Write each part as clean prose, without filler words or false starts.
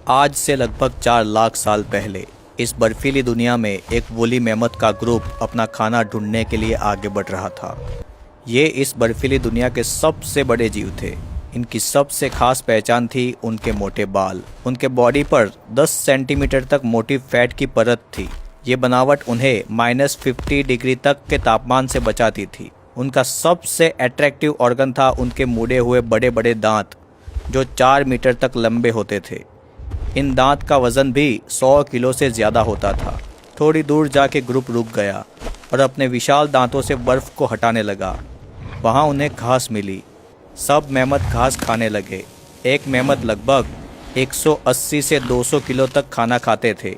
आज से लगभग 4 लाख साल पहले इस बर्फीली दुनिया में एक वूली मैमथ का ग्रुप अपना खाना ढूंढने के लिए आगे बढ़ रहा था। ये इस बर्फीली दुनिया के सबसे बड़े जीव थे। इनकी सबसे खास पहचान थी उनके मोटे बाल। उनके बॉडी पर 10 सेंटीमीटर तक मोटी फैट की परत थी। ये बनावट उन्हें -50 डिग्री तक के तापमान से बचाती थी। उनका सबसे अट्रैक्टिव ऑर्गन था उनके मुड़े हुए बड़े बड़े दांत, जो 4 मीटर तक लंबे होते थे। इन दांत का वजन भी 100 किलो से ज़्यादा होता था। थोड़ी दूर जाके ग्रुप रुक गया और अपने विशाल दांतों से बर्फ़ को हटाने लगा। वहाँ उन्हें घास मिली। सब मैमथ घास खाने लगे। एक मैमथ लगभग 180 से 200 किलो तक खाना खाते थे,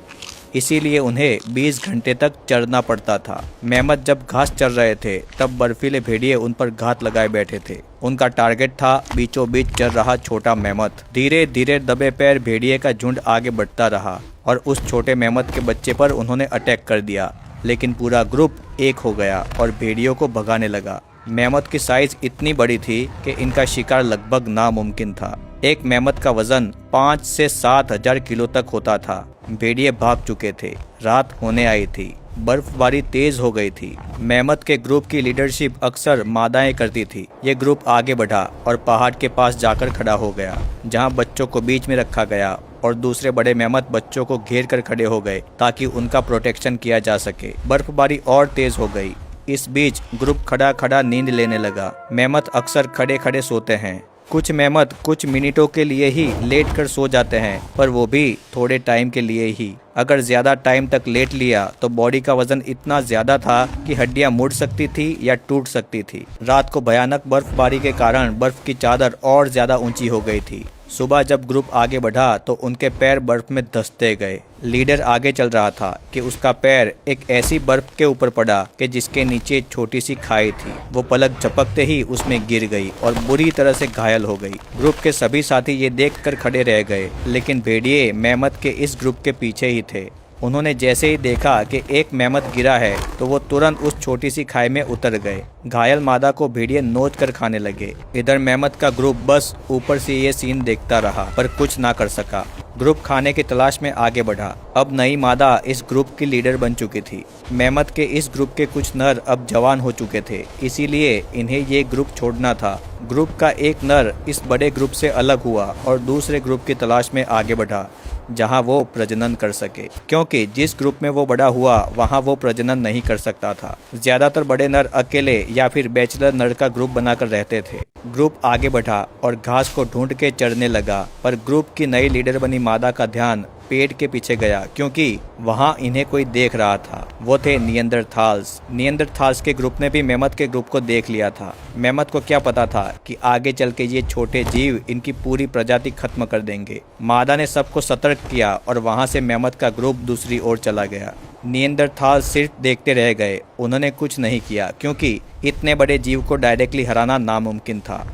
इसीलिए उन्हें 20 घंटे तक चरना पड़ता था। मैमथ जब घास चर रहे थे तब बर्फीले भेड़िए उन पर घात लगाए बैठे थे। उनका टारगेट था बीचों बीच चल रहा छोटा मैमथ। धीरे धीरे दबे पैर भेड़िए का झुंड आगे बढ़ता रहा और उस छोटे मैमथ के बच्चे पर उन्होंने अटैक कर दिया। लेकिन पूरा ग्रुप एक हो गया और भेड़ियों को भगाने लगा। मैमथ की साइज इतनी बड़ी थी कि इनका शिकार लगभग नामुमकिन था। एक मैमथ का वजन 5 से 7 हजार किलो तक होता था। भेड़िए भाग चुके थे। रात होने आई थी। बर्फबारी तेज हो गई थी। मैमथ के ग्रुप की लीडरशिप अक्सर मादाएं करती थी। ये ग्रुप आगे बढ़ा और पहाड़ के पास जाकर खड़ा हो गया, जहां बच्चों को बीच में रखा गया और दूसरे बड़े मैमथ बच्चों को घेर कर खड़े हो गए ताकि उनका प्रोटेक्शन किया जा सके। बर्फबारी और तेज हो गई। इस बीच ग्रुप खड़ा खड़ा नींद लेने लगा। मैमथ अक्सर खड़े खड़े सोते हैं। कुछ मैमथ कुछ मिनटों के लिए ही लेट कर सो जाते हैं, पर वो भी थोड़े टाइम के लिए ही। अगर ज्यादा टाइम तक लेट लिया तो बॉडी का वजन इतना ज्यादा था कि हड्डियां मुड़ सकती थी या टूट सकती थी। रात को भयानक बर्फबारी के कारण बर्फ की चादर और ज्यादा ऊंची हो गई थी। सुबह जब ग्रुप आगे बढ़ा तो उनके पैर बर्फ में धंसते गए। लीडर आगे चल रहा था कि उसका पैर एक ऐसी बर्फ के ऊपर पड़ा कि जिसके नीचे एक छोटी सी खाई थी। वो पलक झपकते ही उसमें गिर गई और बुरी तरह से घायल हो गई। ग्रुप के सभी साथी ये देखकर खड़े रह गए, लेकिन भेड़िए मैमथ के इस ग्रुप के पीछे ही थे। उन्होंने जैसे ही देखा कि एक मैमथ गिरा है तो वो तुरंत उस छोटी सी खाई में उतर गए। घायल मादा को भेड़िए नोच कर खाने लगे। इधर मैमथ का ग्रुप बस ऊपर से ये सीन देखता रहा, पर कुछ ना कर सका। ग्रुप खाने की तलाश में आगे बढ़ा। अब नई मादा इस ग्रुप की लीडर बन चुकी थी। मैमथ के इस ग्रुप के कुछ नर अब जवान हो चुके थे, इसीलिए इन्हें ये ग्रुप छोड़ना था। ग्रुप का एक नर इस बड़े ग्रुप से अलग हुआ और दूसरे ग्रुप की तलाश में आगे बढ़ा, जहां वो प्रजनन कर सके, क्योंकि जिस ग्रुप में वो बड़ा हुआ वहां वो प्रजनन नहीं कर सकता था। ज्यादातर बड़े नर अकेले या फिर बैचलर नर का ग्रुप बनाकर रहते थे। ग्रुप आगे बढ़ा और घास को ढूंढ के चढ़ने लगा, पर ग्रुप की नई लीडर बनी मादा का ध्यान पेड़ के पीछे गया, क्योंकि वहां इन्हें कोई देख रहा था। वो थे नियंदरथाल्स। नियंदरथाल्स के ग्रुप ने भी मैमथ के ग्रुप को देख लिया था। मैमथ को क्या पता था कि आगे चल के ये छोटे जीव इनकी पूरी प्रजाति खत्म कर देंगे। मादा ने सबको सतर्क किया और वहां से मैमथ का ग्रुप दूसरी ओर चला गया। नियंदरथाल सिर्फ देखते रह गए। उन्होंने कुछ नहीं किया, क्योंकि इतने बड़े जीव को डायरेक्टली हराना नामुमकिन था।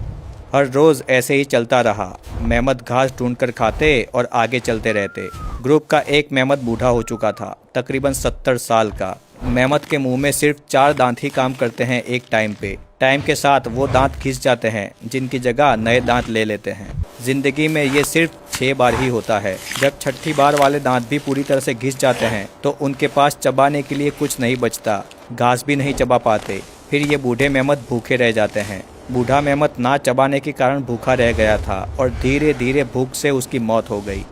हर रोज ऐसे ही चलता रहा। मैमथ घास ढूंढकर खाते और आगे चलते रहते। ग्रुप का एक मैमथ बूढ़ा हो चुका था, तकरीबन 70 साल का। मैमथ के मुंह में सिर्फ 4 दांत ही काम करते हैं एक टाइम पे। टाइम के साथ वो दांत घिस जाते हैं, जिनकी जगह नए दांत ले लेते हैं। जिंदगी में ये सिर्फ 6 बार ही होता है। जब छठी बार वाले दांत भी पूरी तरह से घिस जाते हैं तो उनके पास चबाने के लिए कुछ नहीं बचता। घास भी नहीं चबा पाते। फिर ये बूढ़े मैमथ भूखे रह जाते हैं। बूढ़ा मैमथ ना चबाने के कारण भूखा रह गया था और धीरे धीरे भूख से उसकी मौत हो गई।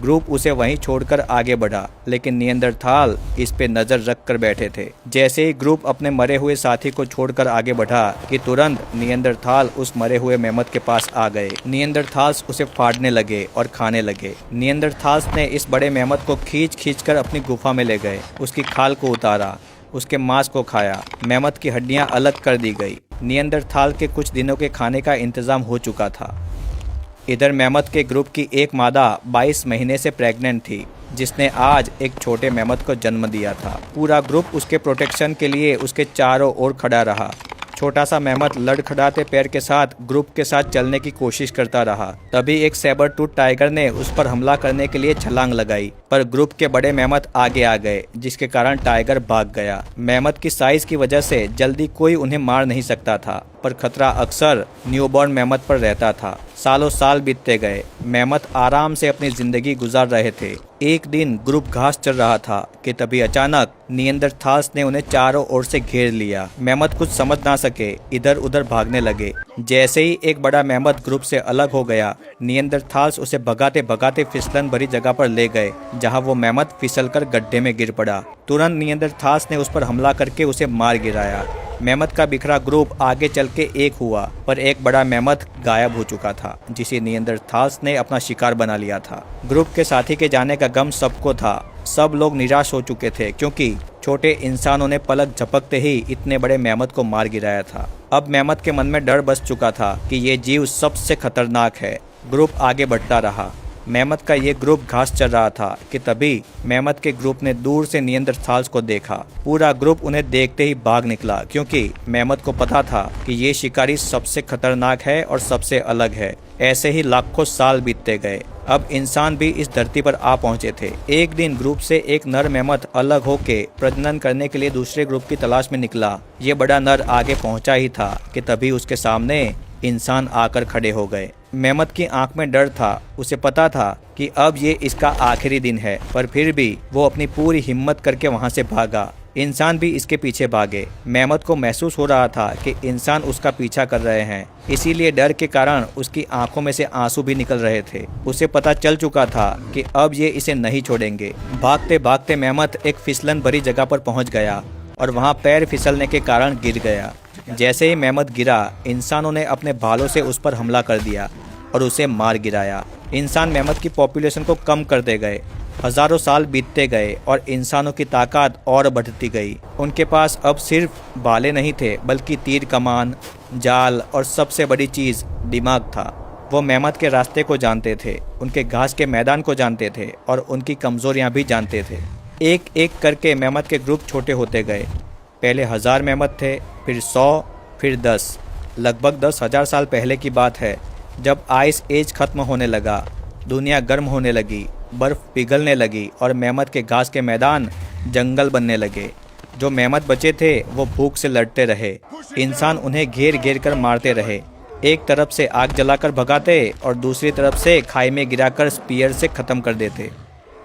ग्रुप उसे वहीं छोड़कर आगे बढ़ा, लेकिन नियंदरथाल इस पे नजर रख कर बैठे थे। जैसे ही ग्रुप अपने मरे हुए साथी को छोड़कर आगे बढ़ा कि तुरंत नियंदरथाल उस मरे हुए मैमथ के पास आ गए। नियंदरथाल्स उसे फाड़ने लगे और खाने लगे। नियंदरथाल्स ने इस बड़े मैमथ को खींच कर अपनी गुफा में ले गए। उसकी खाल को उतारा, उसके मांस को खाया। मैमथ की हड्डियां अलग कर दी गई। नियंदरथाल के कुछ दिनों के खाने का इंतजाम हो चुका था। इधर मैमथ के ग्रुप की एक मादा 22 महीने से प्रेग्नेंट थी, जिसने आज एक छोटे मैमथ को जन्म दिया था। पूरा ग्रुप उसके प्रोटेक्शन के लिए उसके चारों ओर खड़ा रहा। छोटा सा मैमथ लड़खड़ाते पैर के साथ ग्रुप के साथ चलने की कोशिश करता रहा। तभी एक सैबर टूथ टाइगर ने उस पर हमला करने के लिए छलांग लगाई, पर ग्रुप के बड़े मैमथ आगे आ गए, जिसके कारण टाइगर भाग गया। मैमथ की साइज की वजह से जल्दी कोई उन्हें मार नहीं सकता था। पर खतरा अक्सर न्यूबॉर्न मेमथ पर रहता था। सालों साल बीतते गए, मेमथ आराम से अपनी जिंदगी गुजार रहे थे। एक दिन ग्रुप घास चर रहा था कि तभी अचानक निएंडरथाल्स ने उन्हें चारों ओर से घेर लिया। मेमथ कुछ समझ ना सके, इधर उधर भागने लगे। जैसे ही एक बड़ा मेमथ ग्रुप से अलग हो गया, निएंडरथाल्स उसे भगाते भगाते फिसलन भरी जगह पर ले गए, जहां वो मेमथ फिसलकर गड्ढे में गिर पड़ा। तुरंत निएंडरथाल्स ने उस पर हमला करके उसे मार गिराया। मेमथ का बिखरा ग्रुप आगे चल के एक हुआ, पर एक बड़ा मेमथ गायब हो चुका था, जिसे निएंडरथाल्स ने अपना शिकार बना लिया था। ग्रुप के साथी के जाने का गम सबको था। सब लोग निराश हो चुके थे, क्योंकि छोटे इंसानों ने पलक झपकते ही इतने बड़े मेमथ को मार गिराया था। अब मेमथ के मन में डर बस चुका था कि ये जीव सबसे खतरनाक है। ग्रुप आगे बढ़ता रहा। मेमथ का ये ग्रुप घास चर रहा था कि तभी मेमथ के ग्रुप ने दूर से निएंडरथाल्स को देखा। पूरा ग्रुप उन्हें देखते ही भाग निकला, क्योंकि मेमथ को पता था कि ये शिकारी सबसे खतरनाक है और सबसे अलग है। ऐसे ही लाखों साल बीतते गए। अब इंसान भी इस धरती पर आ पहुंचे थे। एक दिन ग्रुप से एक नर मेमथ अलग होके प्रजनन करने के लिए दूसरे ग्रुप की तलाश में निकला। ये बड़ा नर आगे पहुंचा ही था कि तभी उसके सामने इंसान आकर खड़े हो गए। मेमथ की आंख में डर था। उसे पता था कि अब ये इसका आखिरी दिन है, पर फिर भी वो अपनी पूरी हिम्मत करके वहां से भागा। इंसान भी इसके पीछे भागे। मेमथ को महसूस हो रहा था कि इंसान उसका पीछा कर रहे हैं, इसीलिए डर के कारण उसकी आंखों में से आंसू भी निकल रहे थे। उसे पता चल चुका था कि अब ये इसे नहीं छोड़ेंगे। भागते भागते मेमथ एक फिसलन भरी जगह पर पहुंच गया और वहां पैर फिसलने के कारण गिर गया। जैसे ही मेमथ गिरा, इंसानों ने अपने भालों से उस पर हमला कर दिया और उसे मार गिराया। इंसान मेमथ की पॉपुलेशन को कम करते गए। हजारों साल बीतते गए और इंसानों की ताकत और बढ़ती गई। उनके पास अब सिर्फ भाले नहीं थे, बल्कि तीर कमान, जाल और सबसे बड़ी चीज़ दिमाग था। वो मेमथ के रास्ते को जानते थे, उनके घास के मैदान को जानते थे और उनकी कमजोरियां भी जानते थे। एक एक करके मेमथ के ग्रुप छोटे होते गए। पहले 1000 मेमथ थे, फिर 100, फिर 10। लगभग 10,000 साल पहले की बात है, जब आइस एज खत्म होने लगा, दुनिया गर्म होने लगी, बर्फ पिघलने लगी और मेमथ के घास के मैदान जंगल बनने लगे। जो मेमथ बचे थे वो भूख से लड़ते रहे। इंसान उन्हें घेर घेर कर मारते रहे। एक तरफ से आग जलाकर भगाते और दूसरी तरफ से खाई में गिराकर स्पीयर से ख़त्म कर देते।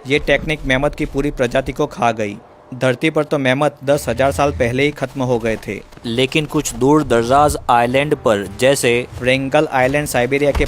ये टेक्निक मेमथ की पूरी प्रजाति को खा गई। धरती पर तो मेमथ 10,000 साल पहले ही खत्म हो गए थे, लेकिन कुछ दूर दराज आइलैंड पर, जैसे फ्रेंगल आइलैंड साइबेरिया के